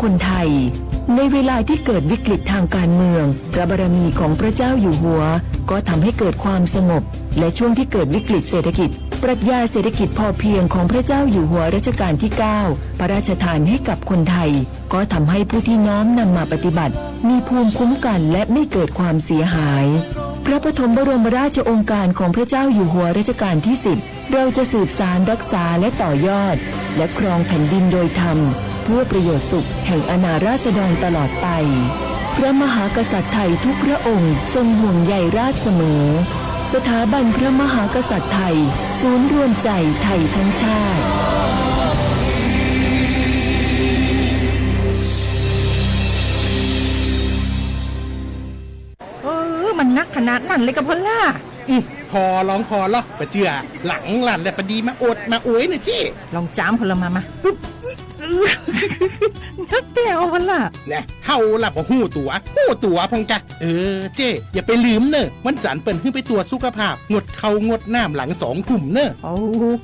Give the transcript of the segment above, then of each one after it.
คนไทยในเวลาที่เกิดวิกฤตทางการเมืองพระบารมีของพระเจ้าอยู่หัวก็ทำให้เกิดความสงบและช่วงที่เกิดวิกฤตเศรษฐกิจปรัชญาเศรษฐกิจพอเพียงของพระเจ้าอยู่หัวรัชกาลที่ 9พระราชทานให้กับคนไทยก็ทำให้ผู้ที่น้อมนำมาปฏิบัติมีภูมิคุ้มกันและไม่เกิดความเสียหายพระปฐมบรมราชโองการของพระเจ้าอยู่หัวรัชกาลที่ 10เราจะสืบสานรักษาและต่อยอดและครองแผ่นดินโดยธรรมเพื่อประโยชน์สุขแห่งอาณาราษฎรตลอดไปพระมหากษัตริย์ไทยทุกพระองค์ทรงห่วงใยราชเสมอสถาบันพระมหากษัตริย์ไทยศูนย์รวมใจไทยทั้งชาติมันนักขนาดนั้นเลยกับพ่อล่ะพอร้องพอล็อกปะเจือหลังหลันแต่ปะดีมาอดมาอวยน่ะเจ้ลองจามพลมานักแก้วพ่อล่ะเนี่ยเฮาล่ะบ่ฮู้ตัวพงกะเจ้อย่าไปลืมเนอะวันจันทร์เปิ้นขึ้นไปตรวจสุขภาพงดข้าวงดน้ำหลัง2 ทุ่มเนอะโอ้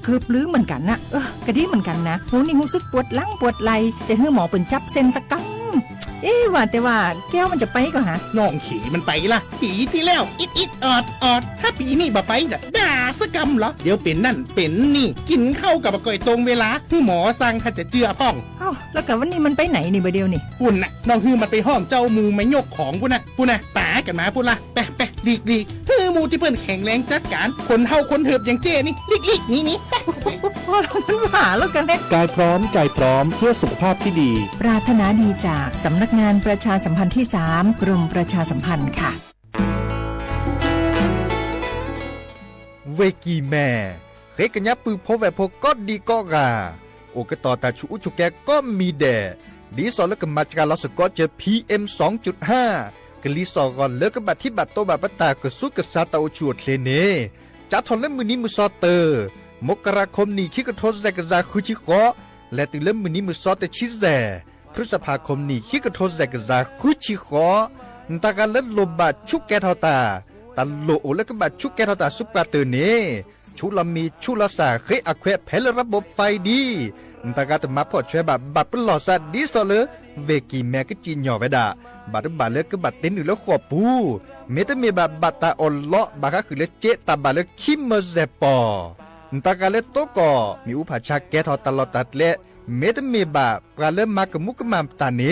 เกือบลืมเหมือนกันนะกะดีเหมือนกันนะหูนี่รู้สึกปวดหลังปวดไหล่จะให้หมอเปิ้นจับเส้นสักกังว่าแต่ว่าแก้วมันจะไปก็หาน้องขี่มันไปล่ะปีที่แล้วอิดออดถ้าปีนี้บ่ไปจะด่าสกำเหรอเดี๋ยวเป็นนั่นเป็นนี่กินข้าวกับก่อยตรงเวลาที่หมอสั่งถ้าจะเจือพ่องแล้วกับวันนี้มันไปไหนนี่บ่เดียวนี่ปุ่นน่ะน้องฮือมันไปห้องเจ้ามูไม่ยกของปุ่นน่ะป๋ากันมาปุ่นล่ะแปะดีฮือมูที่เพิ่นแข็งแรงจัดการคนเฮาคนเถิบอย่างเจ้นี่ลิกนี่มันหาแล้วกันกายพร้อมใจพร้อมเพื่อสุขภาพที่ดีปรารถนาดีจากสำนักงานประชาสัมพันธ์ที่ 3 กรมประชาสัมพันธ์ค่ะเวกีแม่เฮกันยับปือพบแวพก็ดีก็กาโอกต่อตาชูอุชุแกก็มีแดดีสอนแล้วก็มาจากเราสก็เจอ PM 2.5 กลีสอก่อนเลิกกับบัตรที่บัตรโตบัตรปตากสุกษาตาอุชวดเลเนจัดทอนเล่มมือนี้มือซอเตอร์มกราคมนี้คิกโทษแซกซาคุชิโกและติเล่มมือนี้มือซอเตชิแซพฤษภาคมนี้คิกโทษแซกซาคุชิโกตาการเล่นลมบาชุกแกทอตาตันโลโอแล้วก็บาชุกแกทอตาซุปกาเตอร์เนชุลามีชุลาสาเคยอควเพลระบบไฟดีตากาตมาพอช่วยบัดปลอดสัตดีสอเลเวกีแม่ก็จีนหย่อไปด่าบัดเลิกก็บัดเต้นอยู่แล้วขวบปูเมตเมบัดตาอลเลาะบาก็คือเลเจตาบัดเลิกคิมเมเซปอตากาเลโตก็มีอุปชาแกทอตลอดตัดเละเมตเมบะกาเลมากมุกมามตาเน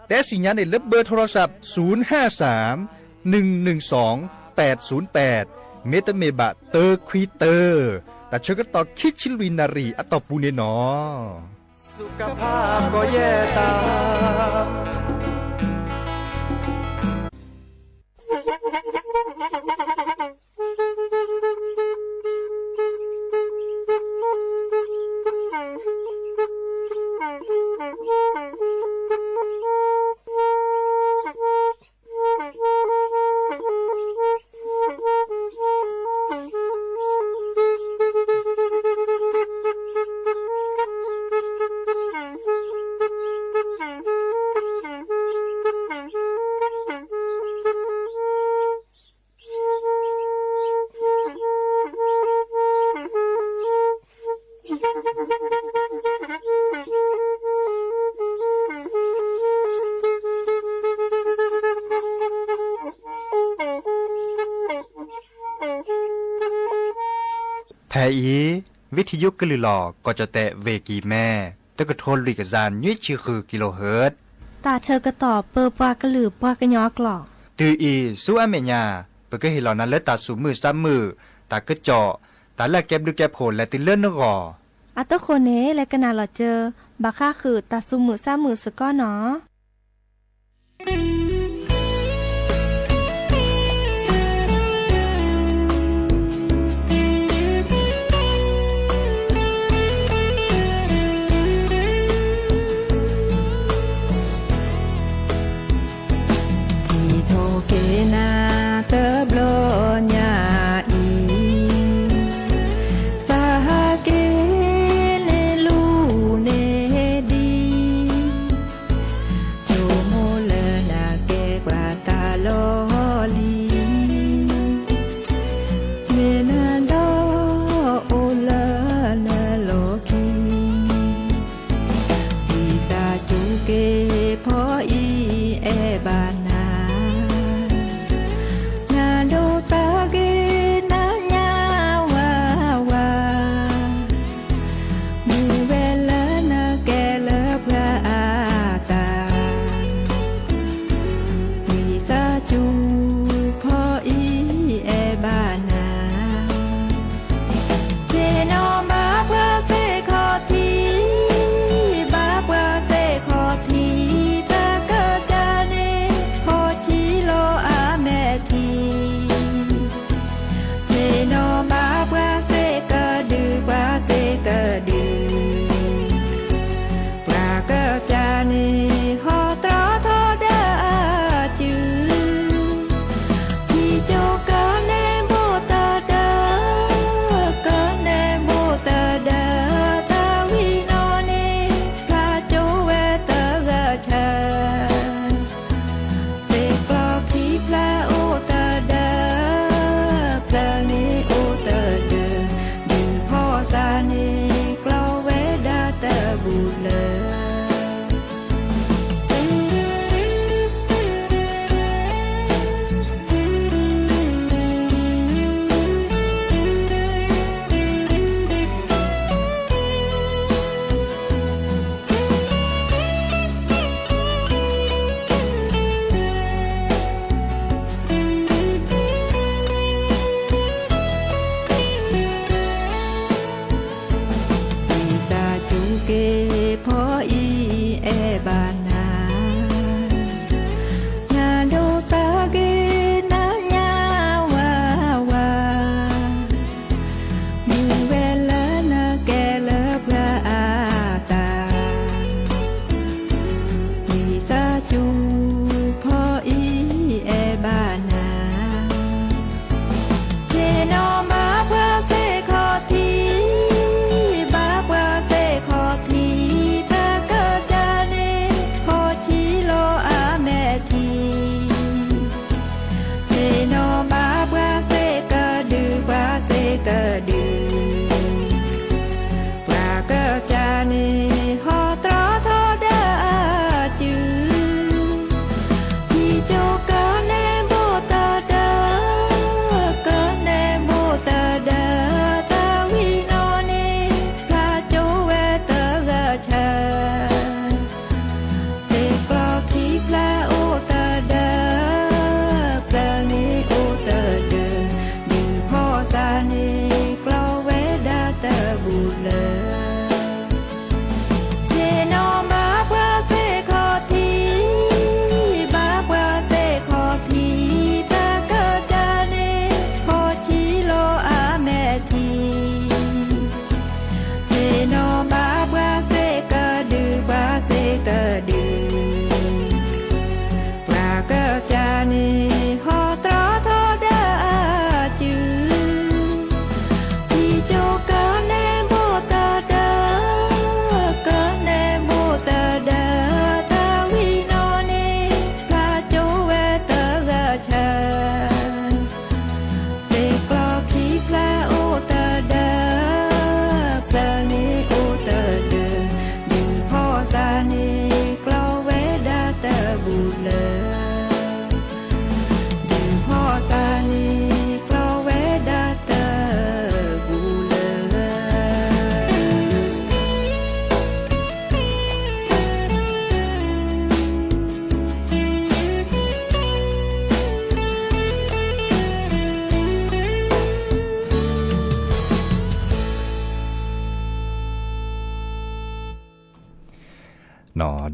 แต่สัญญาณในเล็บเบอร์โทรศัพท์053-112-808เมตเมบะเตอร์ควีเตอร์แต่เชื่อก็ต่อคิดชิลุยนารีอัตปูเนนอสุขภาพก็แย่ตามแทอีวิทยุกลือหลอก็จะแตะเวกีแม่ตะกะโทนลิกจานยี่ชื่อคือกิโลเฮิรตซ์ตาเธอกระตอบเปอปากระหลือปากระยอกหลอกตืออีสู้อเมญาเปก็เห็นเหล่านั้นและตาสูมือซ้ำมือตากระเจาะตาละแก็บดูแก็บโผล่และติเลื่อนนกออัตโคเนและกนาหลอเจอบาค่าคือตาสูมือซ้ำมือสก้อเนาะ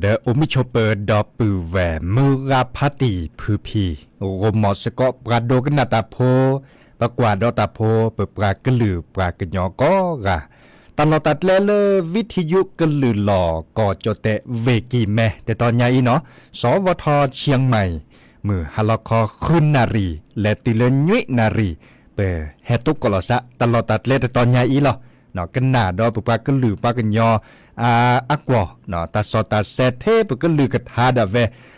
เดอมิชเปอร์ดอปือแวมือราพาติพือพีโรมอสกอปราโดกนาตาโพปะกวาดอตาโพเปปรากลือปรากญอก็กะตลอดตัดเลเลวิทยุกลือหล่อก่อจเตเวกีแมแต่ตอนใหญ่เนาะสวทเชียงใหม่มือฮาลคอขึ้นนารีและติเลญุยนารีเปเฮตุกกลอสะตลอดตัดเลแต่ตอนใหญ่อีหรอเนาะกันหนาดอปปากลือปากญออักวอเนาะตาสอตาเซเทปกลือกะทาดาเว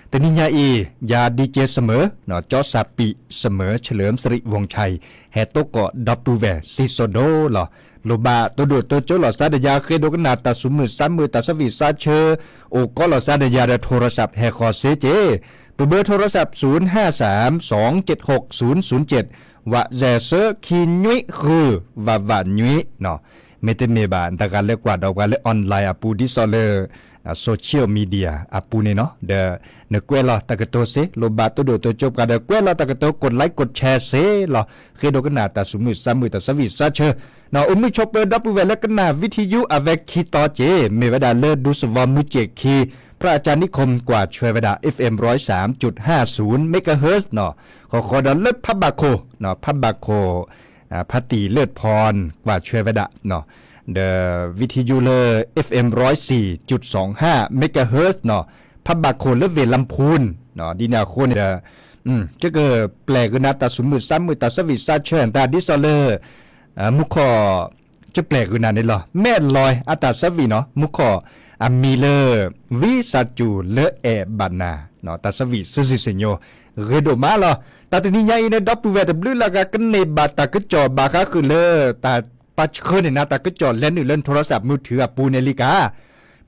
แต่นิยาอียาดีเจเสมอเนาะจอสับปีเสมอเฉลิมสิริวงศ์ชัยเฮตุกกดับตูเวซิโซโดหรอโลบาตัวดูตัวโจหลอซาเดยาเคโดกนาตาสุมือซ้ำมือตาสวิซาเชอโอก็หลอซาเดยาโทรศัพท์แฮคอเซเจเบอร์โทรศัพท์0532760007ว่าแจเซอร์คีนุยคือว่านุยเนาะเมเตเมบานตะการเล็กกว่าดอกกันเล็กออนไลน์ปูดิซอเลอร์โซเชียลมีเดียปูเนี่ยเนาะเดเนกเวลาตะกโตเซโลบาตัวโดตัวจบกันเดกเวลาตะกโตกดไลค์กดแชร์เซลอเคโดกันนาตาสุมือซ้ำมือตาสวิซาเชอเนาะมิชอปเปอร์ดับเวลกันนาวิทยุอเวกคีตอเจเมวดาเลดูสวอมมุเจคีพระอาจารย์นิคมกว่าช่วยเวลา FM 103.50 เมกะเฮิรตซ์เนาะขอดเลิศพับบาโคเนาะพับบาโคพัตติเลิศพรกว่าช่วยเวลาเนาะเดวิทยุเลอ FM 104.25 เมกะเฮิรตซ์เนาะพับบาโคเลเวลำพูนเนาะดีนาโคเดจะเกิดแปลกนะตาสมือซ้ำมือตาสวิซาเชิญตาดิซอเลอร์มุขอจะแปลกนะนี่หรอแม่ลอยอัตาสวีเนาะมุขอมีเลอวิสัจจูเลอบานาเนาะตาสวีซุซิเซโยเรโดมาลอตาตนิยาอินเดดับเวตบลูลากากันเนบาตากจอบาคาคือเลอตาปัจเคนนะตากจอเล่นหรือเล่นโทรศัพท์มือถือปูเนลิกา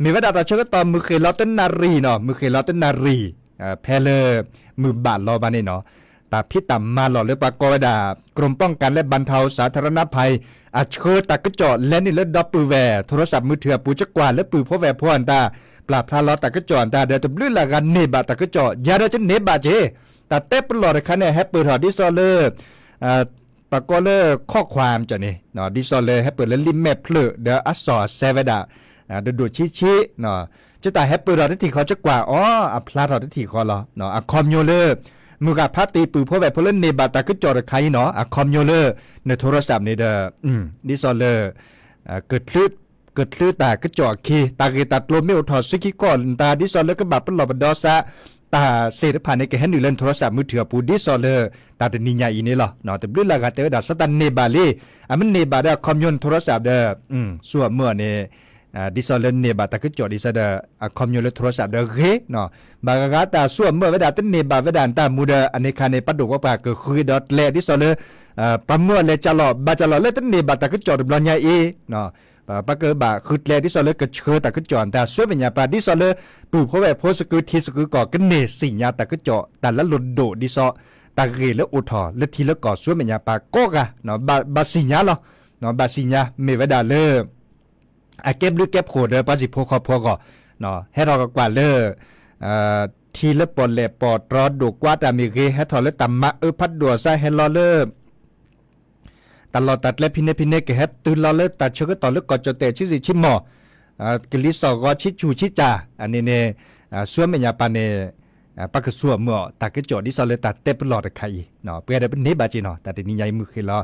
มีว่าดาตาเชก็ตอมือเคลอตนารีเนาะมือเคลอตนารีแพเลมือบาทรอบานี่เนาะตาพิตามมาหล่อเลยปากกดากรมป้องกันและบรรเทาสาธารณภัยอาเชอตากจอเล่นนี่เล่นดับปือแวโทรศัพท์มือถือปูจักกว่าและปือพ่อแวพ่ออันตาปราบพระล้อตากจออันตาเดือดตบลื่นละกันเนบาตากจอยาเดจะเนบาเจตาเต้ปลอดคันเนี่ยแฮปเปิลถอดดิซอเลอร์ปากกเลอร์ข้อความจะนี่เนาะดิซอเลอร์แฮปเปิลและลิมแมเพลเดออัสซอเซเวดาดูชิเนาะจะตาแฮปเปิลถอดที่เขาจักกว่าอ๋ออัพลาถอดที่เขาเหรอเนาะคอมโยเลอร์มือกับพัตตีปือพ่อแบบพลเนบาตากจอดใครเนาะคอมโยเลอร์ในโทรศัพท์นี่เด้อดิซอเลอร์เกิดคลื่นตากจอคีตาเกตัดโลเมลถอดซิกิก่อนตาดิซอเลอร์ก็บับเป็นหลบดอซะตาเสร็จผ่านในแกเห็นอยู่เล่นโทรศัพท์มือถือปูดิซอเลอร์ตาแต่นิยาอีนี่หรอเนาะแต่บลูลากาเตอร์ดาสตันเนบาลีมันเนบาเดอคอมโยนโทรศัพท์เด้อส่วนเมื่อเนี่ยดิซอเลนเนบาตากจอดิซาเดอคอมโยนโทรศัพท์เด้อเฮเนาะบางกาตาส่วนเมื่อเวลาตันเนบาเวลาตามูเดออันนี้คาในปัดดุว่าปากก็คือดอทเลดิซอเลปะเมื่อเลจลอบาจลอเลตันเนบาตากจอดบลอนยาเอเนาะปะเกบะคือแลดิซอเลกเชอตากจอนแต่สวยเป็นยาปาดิซอเลปูเพราะว่าโพสกุทีสกุก่อกันเนสิญาตากจอแต่ละหลุดโดดิซอตาเกและอุทอและทีละก่อสวยเป็นยาปาโกกะเนาะบาสิญาเนาะบาสิญาเมเวดาเลเก็บหรือเก็บโคเดปาสิโพคอพอก็เนาะให้เราก็กว่าเลทีละปอเลปอดรอดูกว่าแต่มีเกให้ทอและตัมมะพัดดัวซะให้รอเลตลอดตัดและพิเนกเฮ็ดตื่นรอเลตัดเชก็ต่อลึกก่อจเตชิสิชิมอกลิสอกชิชูชิจาอันนี้เนส่วนเมียปานเนปักส่วนเมื่อตักจอดิซอเลตัดเตปลอดไข่เนาะเพื่อได้เป็นเนบาจีเนาะแต่นี่ใหญ่มือคือรอ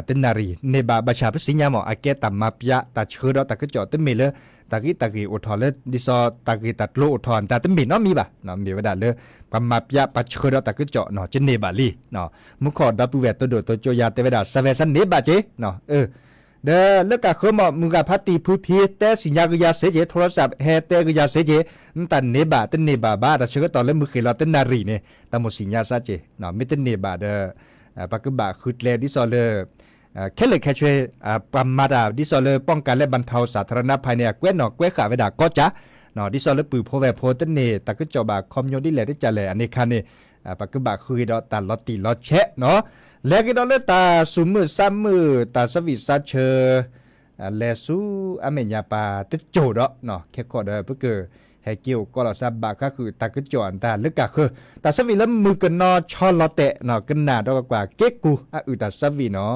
เต้นนารีเนบาบาชาพสิญญาหมออาเกตัมมาปยะตัดเชอดตักจอเต้นเมเลตากีอุทอเลดิซอตากีตัดโลอุทอนแต่เต้นเมเนาะมีบ่เนาะมีเวลาเลปมาปยะปัดเชอดตักจอเนาะจะเนบาลีเนาะมุขอดับเวตตัวโดตัวโจยาเตเวดาซาเวซันเนบาเจเนาะเดเลิกกะเคมมึงกะพัตติผู้พีแต่สิญญากะยาเสเจโทรศัพท์เฮเตกะยาเสเจตันเนบาตันเนบาบาตะเชก็ตอนเลมือเคลาตันนารีเนตะหมดสิญญาซะเจเนาะมิตันเนบาเดปะกะบะคือแลดิซอเลแค่เลยแค่ช่วยปรมาดาดิซอเลป้องกันและบรรเทาสาธารณภัยเนี่ยแกว้นหนอแกว้ขาเวดาก็จะเนาะดิซอเลปือโพแวโพตันเนตะกะจอบาคอมโยดิแลได้จะแลอันนี้คันนี่ปะกะบะคือดอตันลอติลอแชะเนาะแล้วก็ดอเลตาซุมือซ้ำมือตาสวิซาเชเลซูอเมญญาปาตะโจดเนาะแค่ขอเดอเพื่อเกิดให้เกี่ยวก็เราซาบะก็คือตากจอนตาลึกกะคือตาสวีแล้วมือกันนอชอลอเตะเนาะกันหนาดอกกว่าเก๊กกูตาสวีเนาะ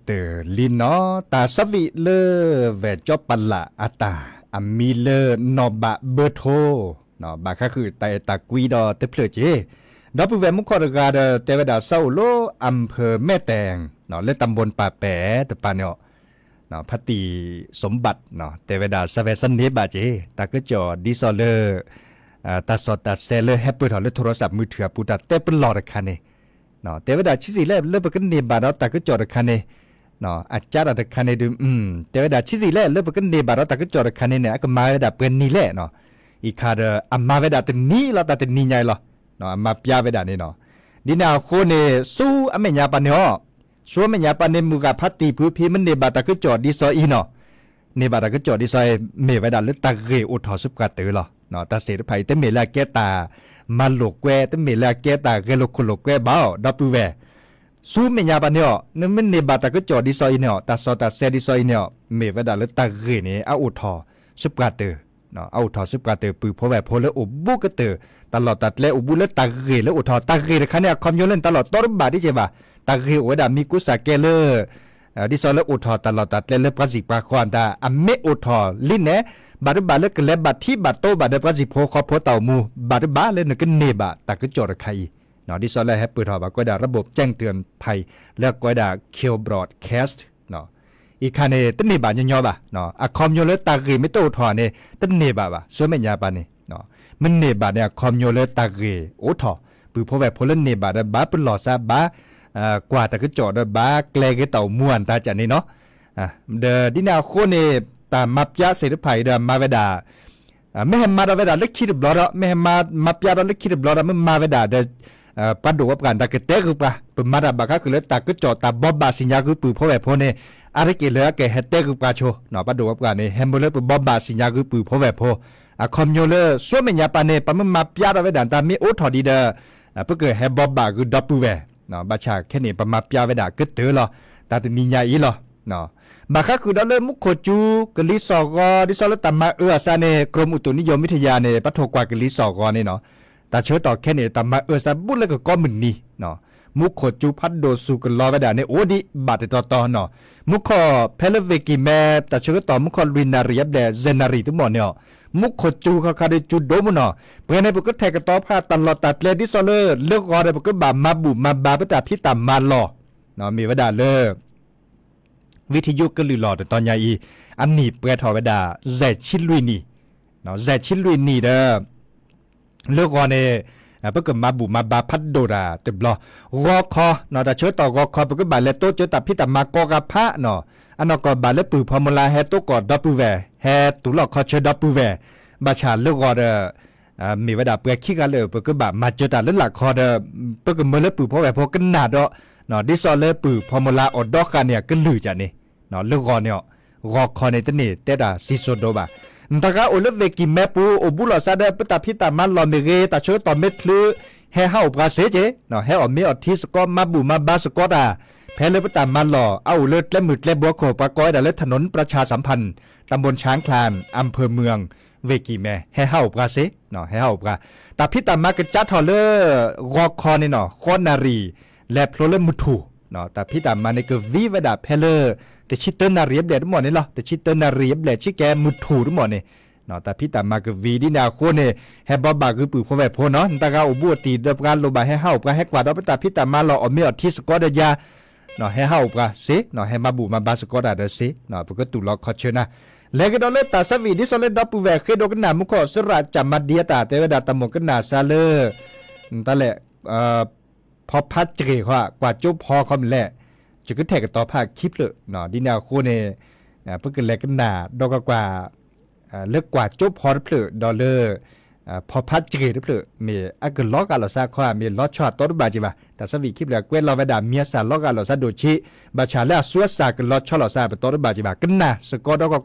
เตอลินเนาะตาสวิเลเวจอปัลละอาตาอามีเลนอบะเบอร์โทเนาะบาค่ะคือตากุยดอเตเพลเจดอปูแวมุขอรกาเดเตวดาเซาโลอำเภอแม่แตงเนาะและตำบลป่าแปะตะปาเนาะเนาะพัตติสมบัติเนาะเตวดาสเวสันเนบาเจตาก็จอดิซอเลตาสอดตาเซเลแฮปเปิลถอดโทรศัพท์มือถือปูตาเตเปลอดคันเนเนาะเตวดาชิสิเลเลปกันเนบาเนาะตาก็จอดคันเนเนาะอาจารย์คันเนดูเตวดาชิสิเลเลปกันเนบาเนาะตาก็จอดคันเนเนี่ยก็มาเวดาเปิ้นนี่แหละเนาะอีคาเดอัมมาเวดาตนี่ละตาตนี่ใหญ่ละเนาะมาปยาเวดานี่เนาะดินาโคเนสู้อเมญาปานเนาะสู้อเมญาปานเนมุกาพัตติผู้พิมันเนบาตาก็จอดดิซออีเนาะเนบาตาก็จอดดิซอยเมเวดาเลตาเรอุทอสุปกาเตอละเนาะตาเสรไผเตเมลาแกตามาโลกแกเตเมลาแกตาเกโลโคโลแกบ้าดอปูเวสู้เมญาปานเนาะนึมันเนบาตาก็จอดดิซอยเนาะตาซอตาเซดิซอยเนาะเมเวดาเลตาเรเนอาอุทอสุปกาเตอเนาะเอาทอสุปกาเตปือเพราะว่าพอแล้วอุบุกเตอตลอดตัดแล้วอุบุแล้วตาเกแล้วอุทอตาเกคันเนี่ยคอมโยเล่นตลอดตอรบาที่เจบ่าตาเกโอดามีกุสาเกเลดิซอแล้วอุทอตลอดตัดแล้วปราจิปาควานตาอเมอุทอลินเนบาดบาเลกเลบาที่บาโตบาดปราจิโพคอโพเต่ามูบาดบาเลนกเนบาตากจอดไคเนาะดิซอแล้วแฮปปือทอบาก็ได้ระบบแจ้งเตือนภัยแล้วก็ได้เคียวบรอดแคสต์เนาะอีคาเนตันเนบาญญอบ่ะเนาะอะคอมโยเลตาเกไม่โตทอเนตันเนบาบ่ะสวยแม่ญาปาเนเนาะมันเนบาเนี่ยคอมโยเลตาเกโอทอปือเพราะว่าพลเนบาดบาปลอซาบากว่าตะกจอดบาแกลเกเต่าม่วนตาจันนี่เนาะเดดินาโคเนตามับยาเสรไผเดมาเวดาไม่ให้มาเวดาเล็กคิดบลอดไม่ให้มามับยาเล็กคิดบลอดมันมาเวดาเดปัดดูว่าการตากเตะคือปะปมาดาบาก็คือเลตากจอดตาบอบบาสิญญาคือปือเพราะว่าพอเนอะไรเกลือแกเฮเตคือปาโชเนาะปัดดูว่าการนี่แฮมเบอร์เลปบอบบาสิญญาคือปือเพราะว่าพออะคอมโยเลสวมญาปาเนปมันมับยาเวดาตามีโอทอดีเดเพื่อเกิดแฮบอบบาคือดับปูเวเนาะบาชาแค่นี้ปมับยาเวดาก็เตอหรอตาตมีญาอีหรอเนาะบาก็คือดอลเลมุขโคจูกลิสอกอดิซอลตามาซาเนกรมอุตุนิยมวิทยาเนปะโทกว่ากลิสอกอนี่เนาะตาเชื้อต่อแค่นี้ตามาซาบุแล้วก็ก้อมึนนี่เนาะมุขโคจูพัดโดสุกลอเวดาเนโอดิบาดต่อเนาะมุขคอเพลเวกิแมตาเชื้อต่อมุขคอรินารียบแดเจนารีทุกหมดเนี่ยมุขโคจูเขาคาได้จุดโดมเนาะเพื่อนในปกติแทกต่อผ้าตลอดตัดเลดิซอลเลอร์เลือกอได้ปกติบามาบุมาบาปตาพิตามาลอเนาะมีเวดาเลอวิทยุก็ลือหลอดตอนใหญ่อันนี้เปิดทอเวดาแซชิลุยนี่เนาะแซชิลุยนี่เด้อเลือกอเนี่ยเพื่อมาบุมาบาพัดโดราเต็มล้อรอคอเนาะแต่เชื้อต่อรอคอเพื่อบาเลโตเจอตับพิตามากอกาพะเนาะอันนั้นก็บาเลปือพอมลาเฮโตกอดับปูเวเฮตุลอคอเชดับปูเวบาชาเลือกอเด้อมีเวดาเปื่อขี้กันเลยเพื่อบามาเจอตัดเลือกหลักคอเด้อเพื่อเมื่อเลปือเพราะแบบพอกันหนาดเนาะดิซอเลปือพอมลาอดดอกกันเนี่ยก็ลือจ้ะนี่เนาะเลือกอเนี่ยรอคอในตนี่เตดาซิโซโดบาตากาโอเลเวกิแมปูโอบุลอซาเดปตาพิตามันลอเมเรตาเชอตอเมทลือเฮเฮาปราเซเจเนาะเฮออเมอทิสก็มาบุมาบาสกอดาแพเลปตามันลอเอาเลิศและมืดและบัวโขปากอยดาเลถนนประชาสัมพันธ์ตำบลช้างคลานอำเภอเมืองเวกิแมเฮเฮาปราเซเนาะเฮเฮาปราตาพิตามากจัดทอเลรอคอนี่เนาะคอนารีและโพลเลมุทูเนาะตาพิตามาในกวีเวดาเพเลแต่ชิตเตอร์นาเรียบเดทุกหมดนี่หรอแต่ชิตเตอร์นาเรียบเดชิแกมุทูทุกหมดนี่เนาะแต่พี่ตามมากับวีดีนาโคเนแฮบบอบาคือปือพอแบบพอเนาะตากาอุบัวตีเดบการโลบาให้เฮาปลาให้กว่าดอกแต่พี่ตามมาเราเอาเมียที่สกอดยาเนาะให้เฮาปลาเสเนาะให้มาบุมาบาสกอดาเดเสเนาะปกตุลอคอเชนะแล้วก็ดอเลตาสวีดิสเลดอปูแวเคโดกันนามุขสระจามัดเดียตาเตวดาตมกันนาซาเลตะแหละพอพัดเจกกว่าจุบพอคอมแหละจะก็แทกต่อภาคคลิปเลยเนาะดินาโคเนเพื่อกันแลกันนาดอกกว่าเลิกกว่าจุบพอเพลดอลเลอร์พอพัดเจเพลมีอักล้อกันเราซาข้ามีล้อช็อตต้นบาจิบะแต่สวีคลิปแล้วเกวนเราไปด่าเมียสารล้อกันเราซาโดชิบาชาเล่สวดสากันล้อช็อตเราซาไปต้นบาจิบะกันนาสกอดดอก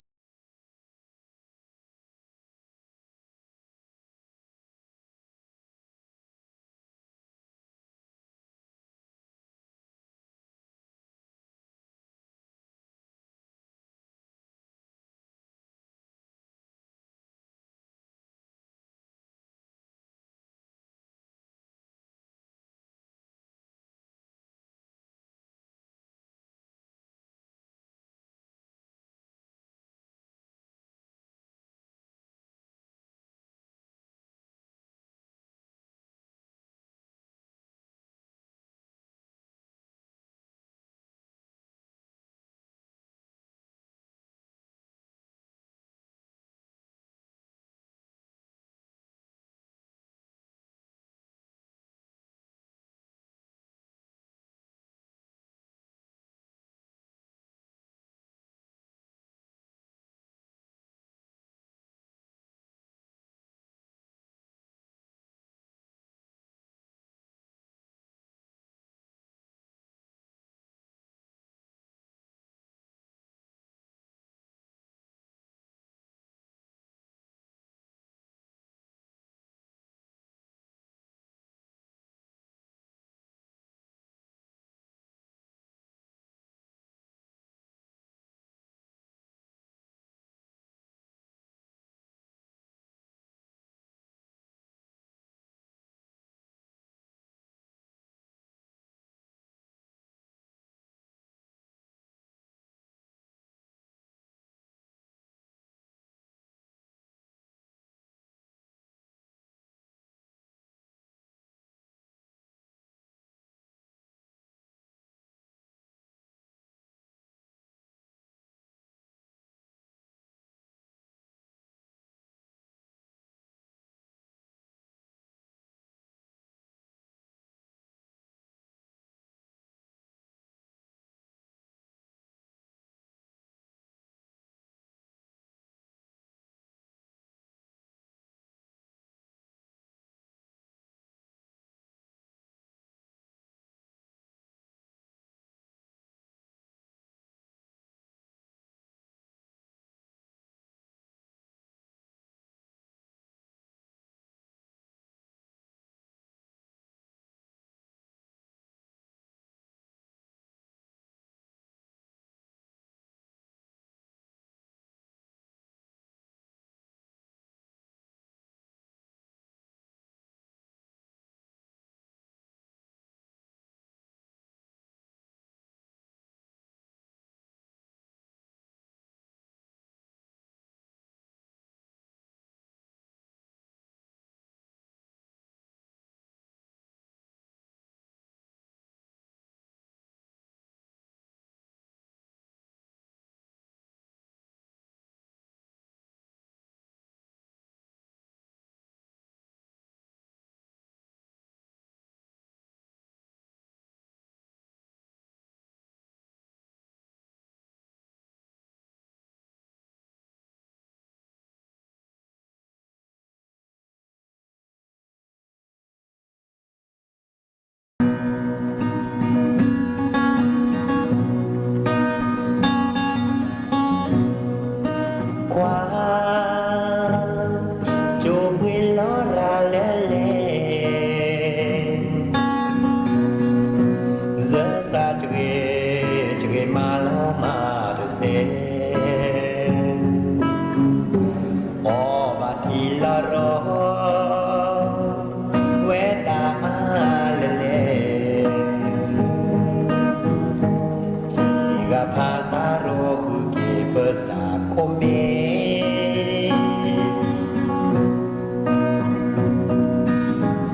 ภาษาคมเม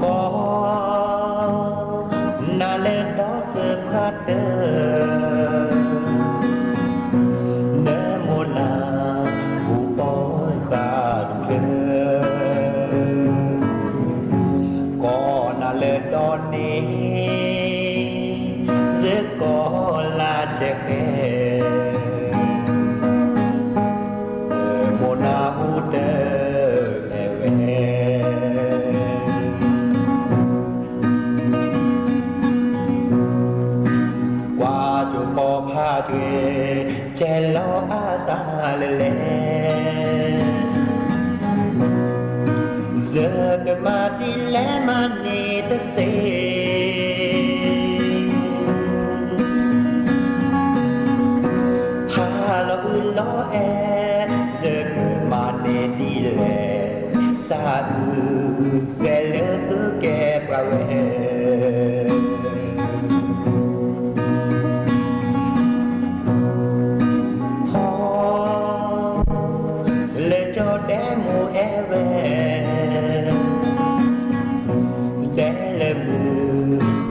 ก็น่าเล่นดอเสือพระเดอเนโมนาผู้ปอยขาดเกินก็น่าเล่นดอนนี้เสือก็ลาเจ็บโมนาหูเดอแม่เวกว่าจะพอพาเธอเจลออาสาเลเลเจอกันมาดีแล้วมันนี่ตะเซพาเราอื่นล้อแอเจอกันมาเนดีแลสาอือเซเลอแกปะเวle cho demo ere dele mu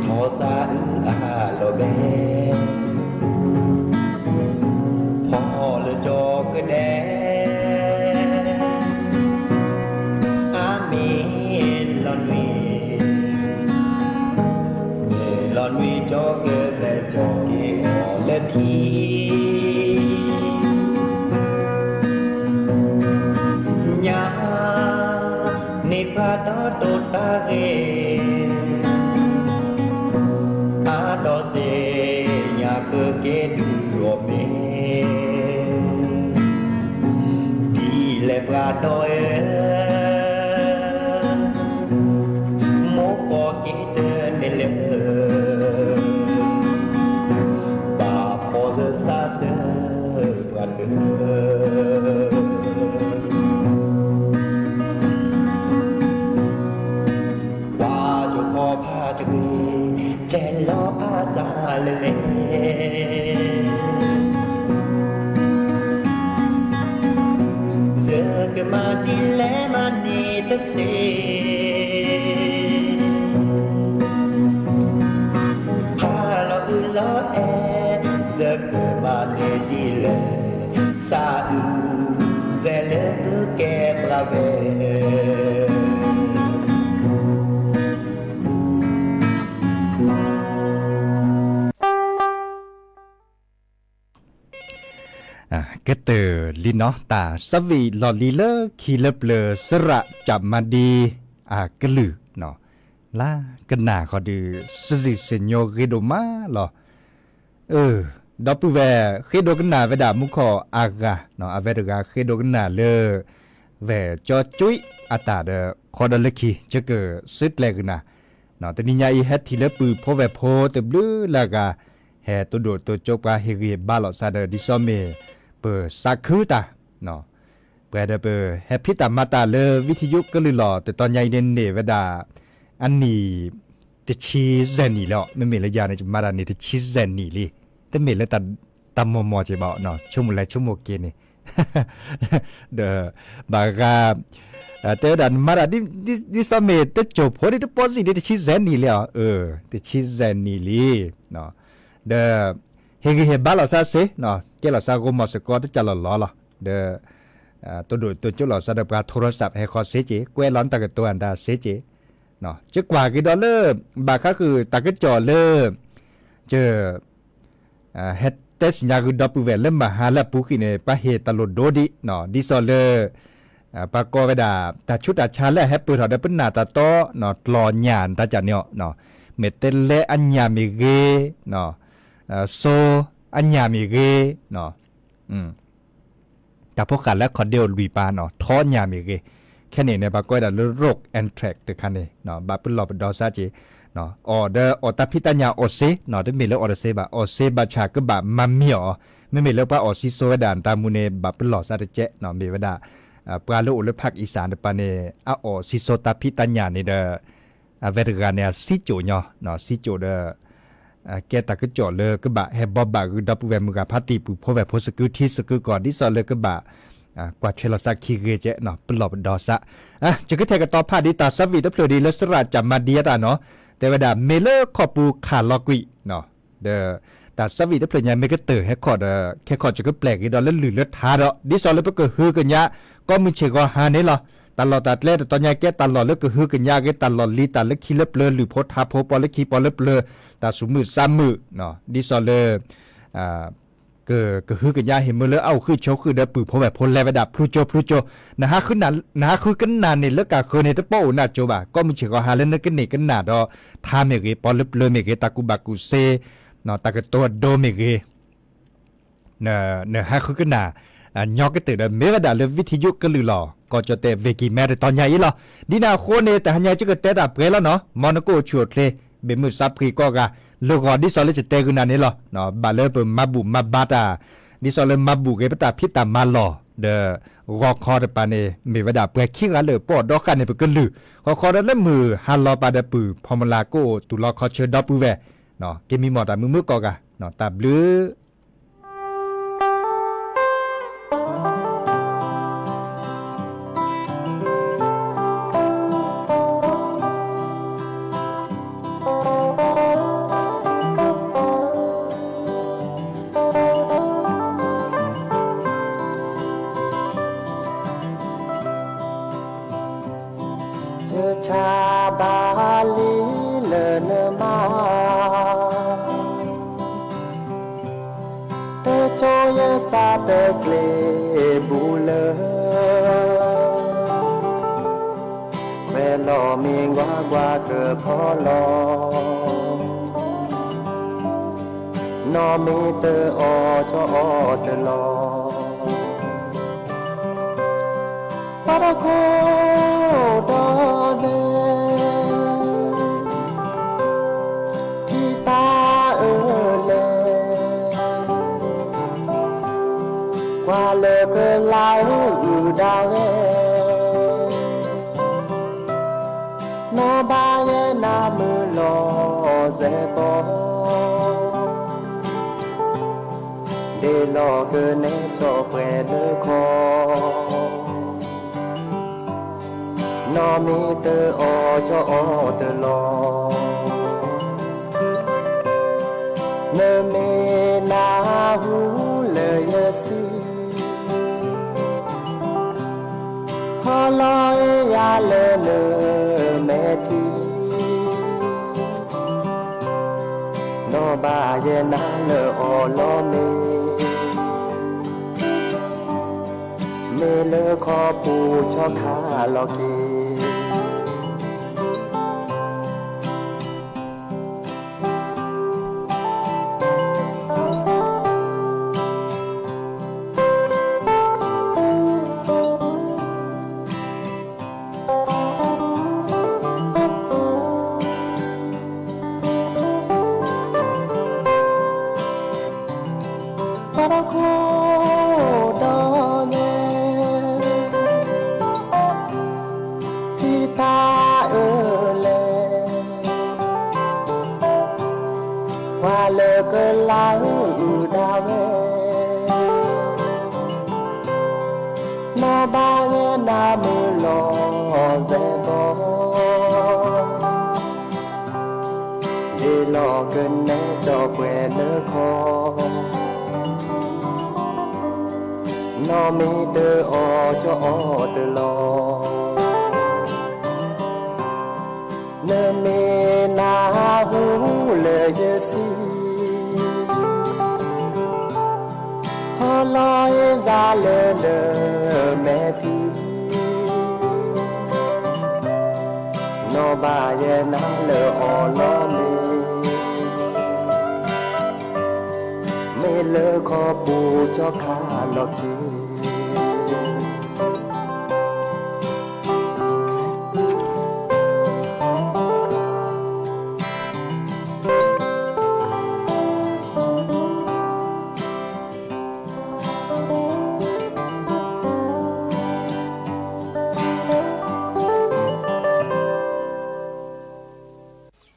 thosa a lo be pho le cho ke de amen lon wi cho ke le cho ke le thi nhà ni pa đó đô ta ghê a đó se nhà cơ kế đưa mê đi lệ pa đó mô có kế đơn để lệ bà phô giờ xa xơ và đưaเจลออาซาเลเลเจอกันมาดีแล้วมันนี่ตะเซพาเราอื่นล้อแอเจอกันมาเนดีเลยซาอือเซเลอแกปลาเวก็เตอลีเนาะตาสวีลอลีเลอคีเลเปลอสระจับมาดีกะลือเนาะลากะนาขอดือสซิเซโยเรโดมาลอดอปูเวเคโดกะนาเวดามุขออากาเนาะอเวดกาเคโดกะนาเลเวจอจุยอาตาเดคอดลคีจะเกซึดแลกนะเนาะตะนิญาอีเฮ็ดทีเลปือพอเวโพตะบลือลากาแฮตัวโดตัวจบกาเฮเรียบาลอซาเดดิซอเมเปิดสักคือตาเนาะเปิดเปิดแฮปปี้ตามาตาเลวิทยุก็เลยหล่อแต่ตอนใหญ่เด่นเนวดาอันนี้จะชีเซนนี่แล้วไม่มีระยะในจุดมาดานี่จะชีเซนนี่เลยแต่เมแล้วตามมอจะบอกเนาะชั่วโมงละชั่วโมงเกนี่เด้อบางแต่ดันมาดาดิสเมตจบพอดีทุกปอสิจะชีเซนนี่แล้วจะชีเซนนี่เลยเนาะเด้อเฮงเฮบ้าเราซาเซเนาะเกเราซาโกมอสกอตจะหล่อเด้อตัวดูตัวจุเราซาเดปาโทรศัพท์ให้คอเซเจกวยร้อนตะกตัวอันดาเซเจเนาะจะกว่ากี่ดอลลาร์บาค่าคือตะกจอเลอเจอเฮดเตสยากุดอปูเวลมาหาละปูกิเนปะเฮตลดโดดิเนาะดิซอเลอปากอเวดาตาชุดตาชาและแฮปปี้เราได้เป็นหน้าตาโตเนาะตลอญานตาจันเนาะเมเตเลอัญญามิเกเนาะโซอัญญามิเกเนาะแต่พวกกันแล้วคอนเดลวีปาเนาะท้อญญามิเกแค่นี้เนี่ยปากก็ได้โรคแอนแทรกต์คันนี้เนาะบาปุลลอบดอซาจีเนาะออเดอร์ออตาพิตาญาโอเซเนาะได้มีแล้วออเดเซบาโอเซบาชาก็บามัมมิอไม่มีแล้วปาออซิโซเวดานตามูเนบาปุลลอซาเจเนาะมีเวดาปลาโลอุลภาคอีสานปาเนออซิโซตาพิตาญานี่เดอเวดกาเนี่ยซิโจเนาะซิโจเด แกตากก็จอเลยก็บะแฮบบอบบะคือดับเวมือกับพาติปูพอแบบพอสกุที่สกุก่อนที่สอนเลยก็บะกว่าเชลสักคีเกเจเนาะปลอบดอซะจะก็แทกันต่อพาดิตาสวีดับเพลดีและสระจำมาเดียตาเนาะแต่ว่าดาเมเลอร์ขอปูขาลอกุยเนาะเดอแต่สวีดับเพลยังไม่ก็เตอให้ขอดแค่ขอจะก็แปลกอีดอลแล้วหรือเลือดทาดอดิสอนเลยไปก็ฮือกันยะก็มึงเชก็หาเนี่ยหรอตลอดตัดเล่แต่ตอนนี้แกตลอดเลิกก็ฮือกันยากแกตลอดลีตาเลิกขี้เล็บเลยหรือโพธาโพปอเลิกขี้ปอเล็บเลยแต่สมือซ้ำมือเนาะดิสอนเลยก็ฮือกันยาเห็นมือเลยเอาคือโชคือเดปือพอแบบพลแลวดับพลูโจนะฮะคือนะคือกันนานเนี่ยเลิกกะคือในตะโป้น่ะโจบ่าก็มึงเชก็หาเล่นกันนี่กันหนาดอทาเมเกปอเล็บเลยเมเกตากุบากุเซเนาะตากตัวโดเมเกเนฮะคือกันนายอกก็ตื่นเมวดาเลยวิทยุก็ลือหล่อก็จะเตะเวกิแม่ตอนใหญ่หรอดีนาโคเนแต่หันใหญ่จะก็เตะดับเกแล้วเนาะมอนโกชวดเลยเบมือซับพรีก็กะลูกอดิสอลจะเตะกุนานี่หรอเนาะบาเลเปมาบุมาบาตาดิสอลมาบุเกปตาพิตามาหล่อเดรอคอดปาเนเมวดาเปขี้กันเลยปอดดอกกันเนี่ยเปก็ลือคอดแล้วมือฮัลลอปาดปือพอมลาโกตุลอคอเชดอปูเวเนาะเกมีหมอตามือก็กะเนาะตาบลือชาบาลีเลนมาเตโจเยสาเตเกลบูเลเวลอมีงวาเกอพอลอนอมีเตออจอเตลอปาราโกดอเลที่ตาเลกว่าเลกลายอูดาเวนอบาเยนามือลอเซปอเดลอเกเนจอเปเลคอนอมีเตออจอเตลอเนเมนาหูเลยสิฮอลอยยาเลเนเมทีนอบาเยนาเลอลอเมเมเลขอปูชอคาลอกีปาราโคดอเลที่ตาเลกว่าเลกลายอูดาเวนอบาเงนามือลอเซบอเดลอเกินแน่จอเปเลคอนอมีเตออจอเตลอเนเมนาหูเลยสิฮอลอยซาเลเลเมทีนอบาเยนาเลอลอเมเมเลขอปูจอคาลอกี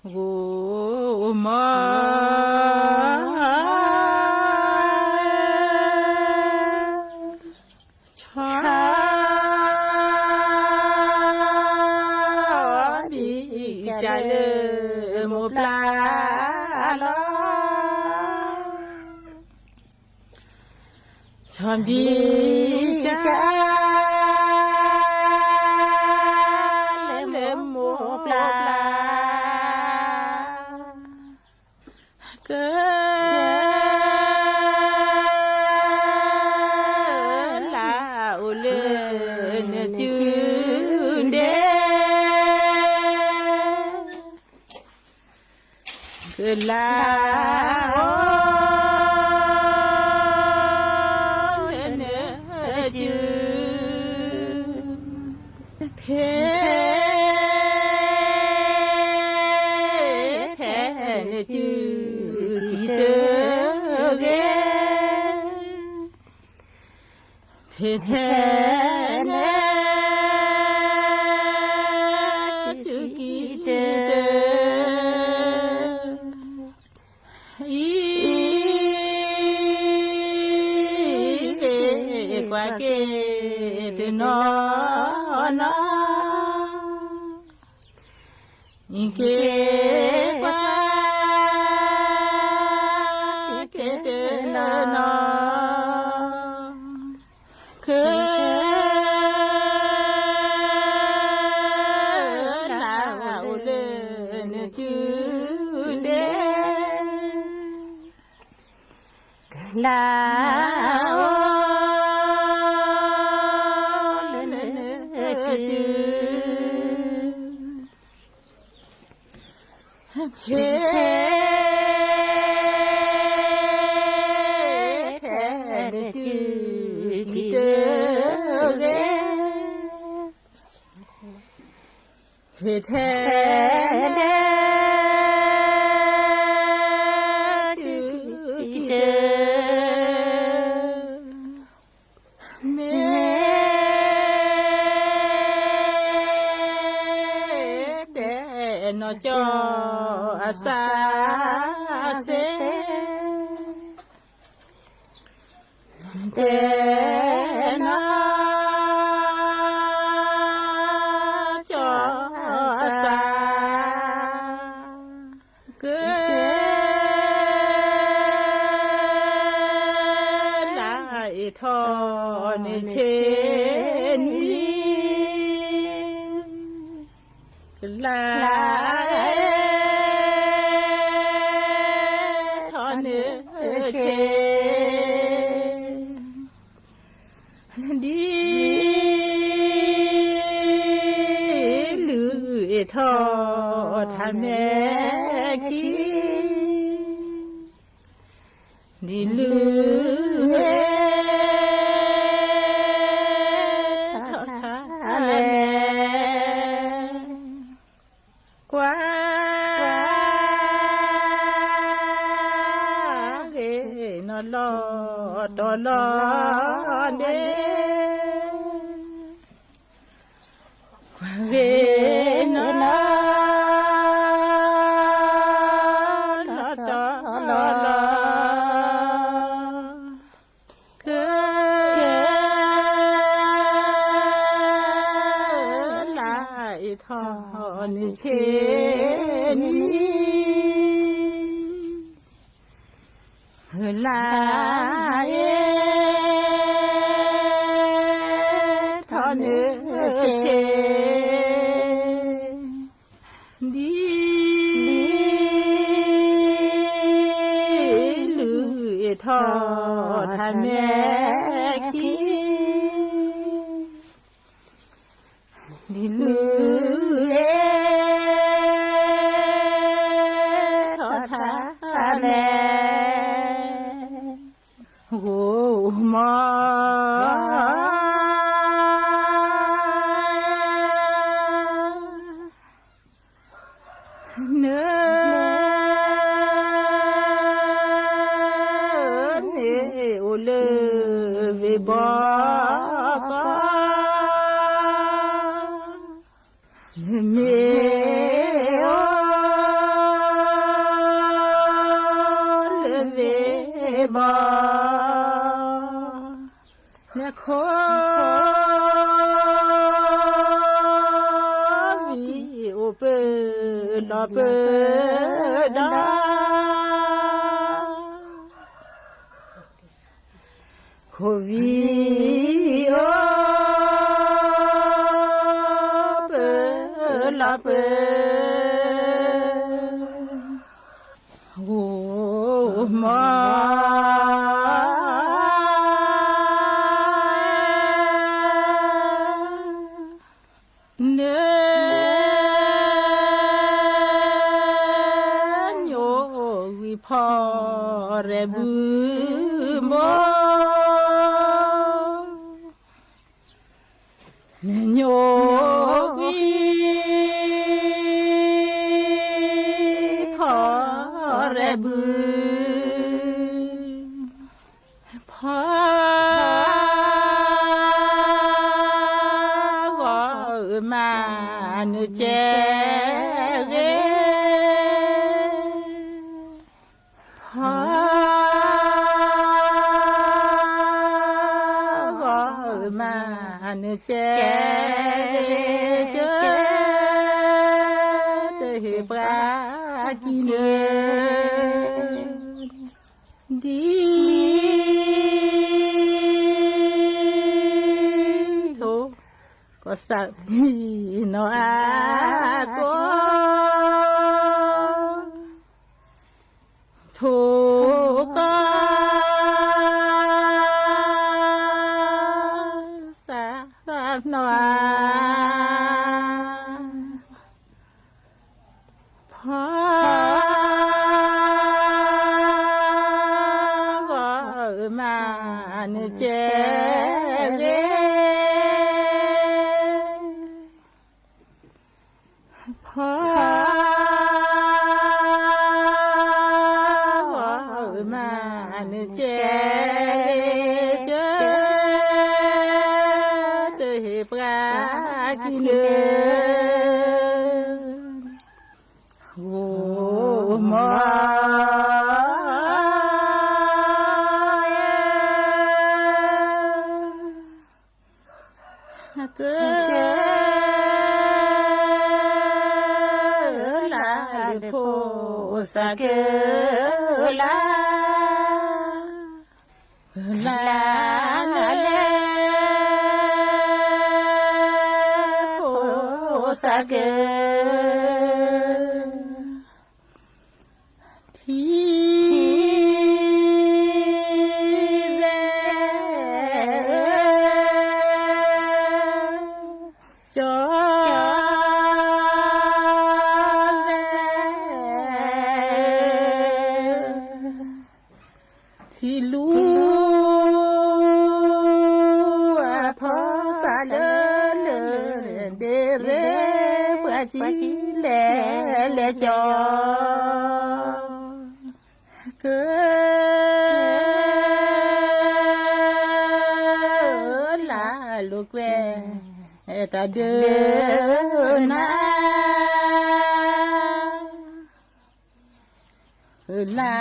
โอ้มา ดีใจเลยหมูปลาล้อชอนดีใจเลยหมูปลาเกินลาอุเลนจืนเดเกินลาโอเนจืเพแทนจืที่เตเกเพแทนจืกีเตอีเกกว่าเกตนอนอีเกกว่าเกตนอนคือลาอุเลนจืเดลาโอเลนจืเพแทนจืที่เตเกเพแทนจืที่เตเมเดนอจออาสาเซเดนอจออาสาเกินลายทอนเชนวีลายทอนเชดีลือทอทำแม่คีดีลือทอทำแม่กว่าเกนอลอตอลอเดกว่าเกนอลอตอลอเกลายทอนเชนวีลายทอนเชดีลือทอทานแม่คีดีลือทอทานแม่โอ้มอเนื้อโอเลเวบอก โควิโอเปลอเปดาโควิโอเปลอเปโอ้มาพอเรบุโมโยกีพอเรบุพอมาเนเจเรมันเจเจเตปรากินดีโทก็สักนออาโกโทก็นวาพอมันเจเรพอมันเจเจปรากินโอ้มาเกิดลาโพสะเกิดลาสะเกที่เรจอเรที่รู้พอสะเลเดเรจีเลจอเกิดลาลูกแวตาเดินนาลา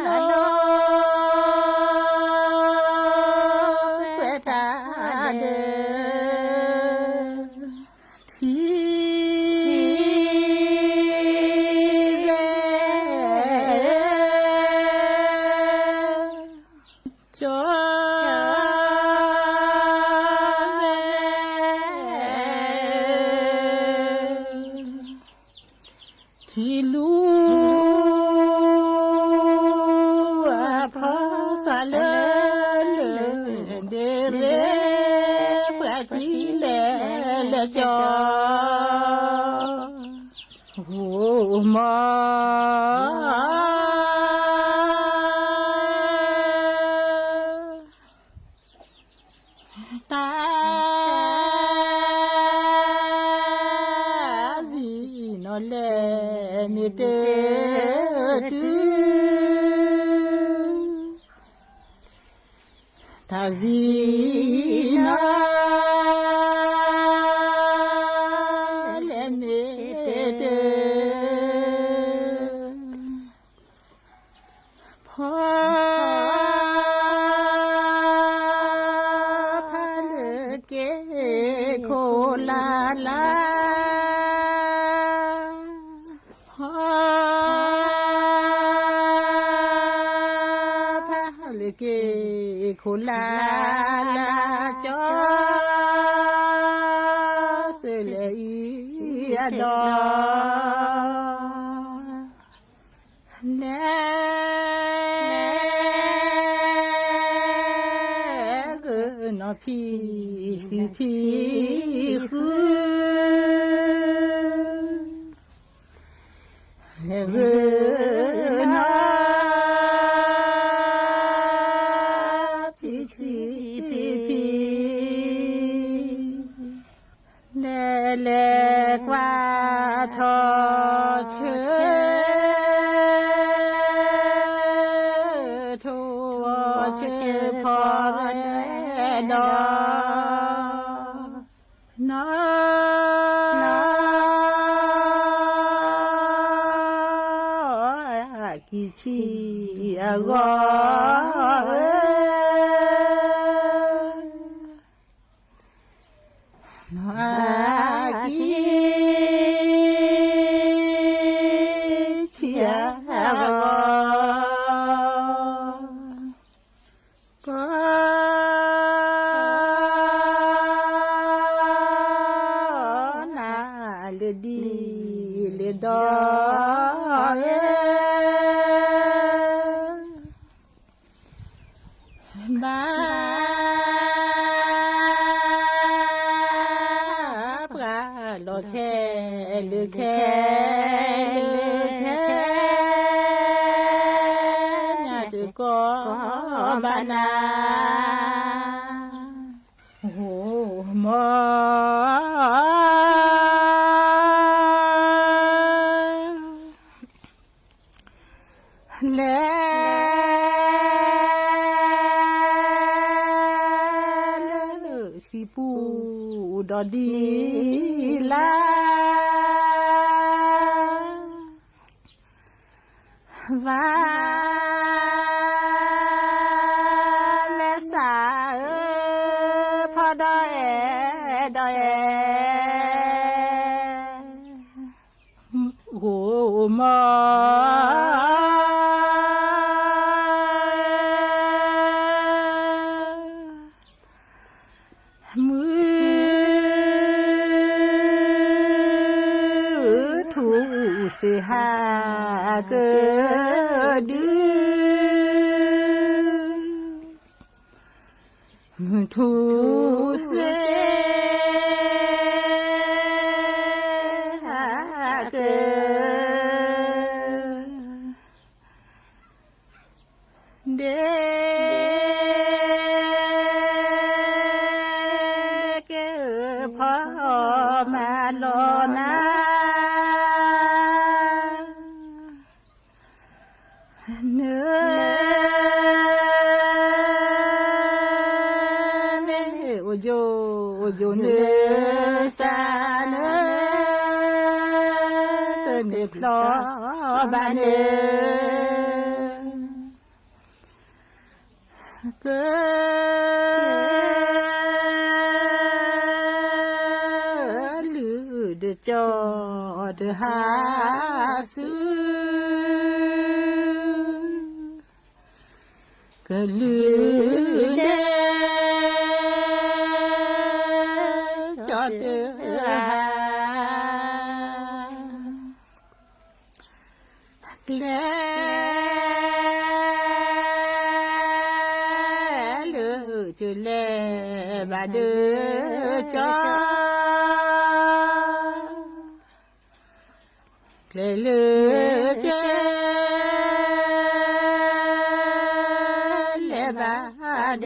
โลเวตาเดิที่รู้พอสะเลเดเรปราจีเลจอโอ้มาตาจีนอเลมิเตตุทาจีนาเลมิเตพอ ลาพอพาเลเกคุลาลาจอเสเลอีดอแน่นอพี่คือพี่คือน้อพี่คือพี่แน่แลกว่าทอเชทัวเชพอดอน้อกิชีอากอน้อกิชีอากอก็น่าเลดีเลดอบ้าปลาโลแค่หรือแค่ญาติก็บานาโอ้โหหมอสิปูดอดีลาว่าเลสาพอดอดอโอ้หมอเสียหาเกิดทุเสียหาเกิดเด็กพอมาลอนาเนื้อโอโยเนื้อสาเนื้อเกินเด็กล้อบานเนื้อเกิดหรือเดือจอดหาซื้อก็ลือเด้จอดเดือแกลลือจะแลบาเดือจอแกลลือเจบาเด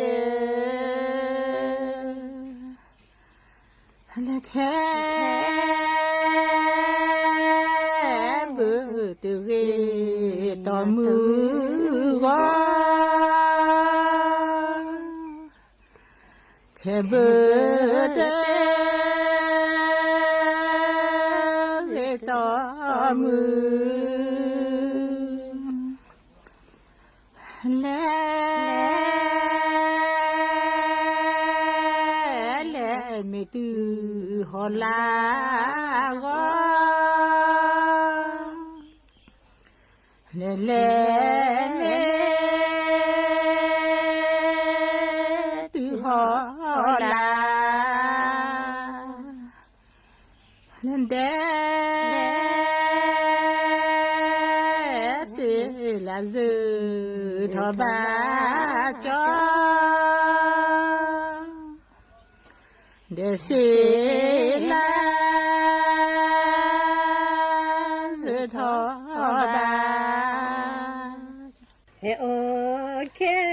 และแค่เบื่อตื่นต่อมือว่าแค่เบื่อเดต่อมือและ me tu hola go le le ne tu hola lên đê sẽ là dư thọ ba cho để sẽ là dư thọ ba hey okay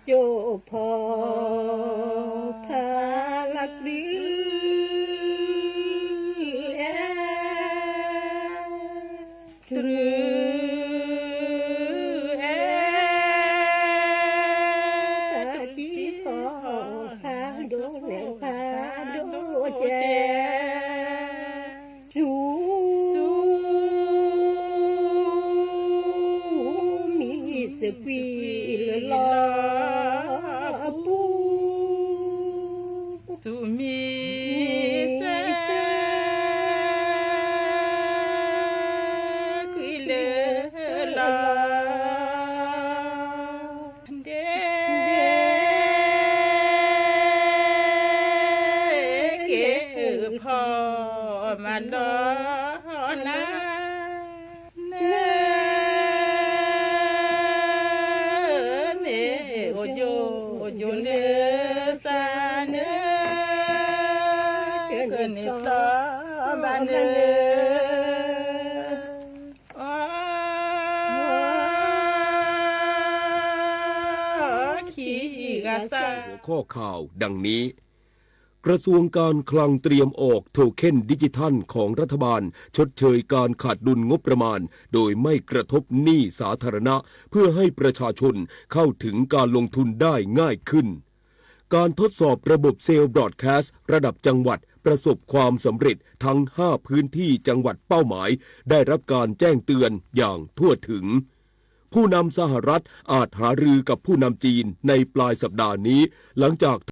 cho phò tha lạc đi chỉ phò tha đô nè tha đô chè sẽ quy lo pu tu mi sẽ quy le lo de ke pho ma lo na yo le sa ne ke ni ta ba ne ki ga sa หัวข้อข่าวดังนี้กระทรวงการคลังเตรียมออกโทเค็นดิจิทัลของรัฐบาลชดเชยการขาดดุลงบประมาณโดยไม่กระทบหนี้สาธารณะเพื่อให้ประชาชนเข้าถึงการลงทุนได้ง่ายขึ้นการทดสอบระบบเซลล์บรอดแคสต์ระดับจังหวัดประสบความสำเร็จทั้ง 5 พื้นที่จังหวัดเป้าหมายได้รับการแจ้งเตือนอย่างทั่วถึงผู้นำสหรัฐอาจหารือกับผู้นำจีนในปลายสัปดาห์นี้หลังจาก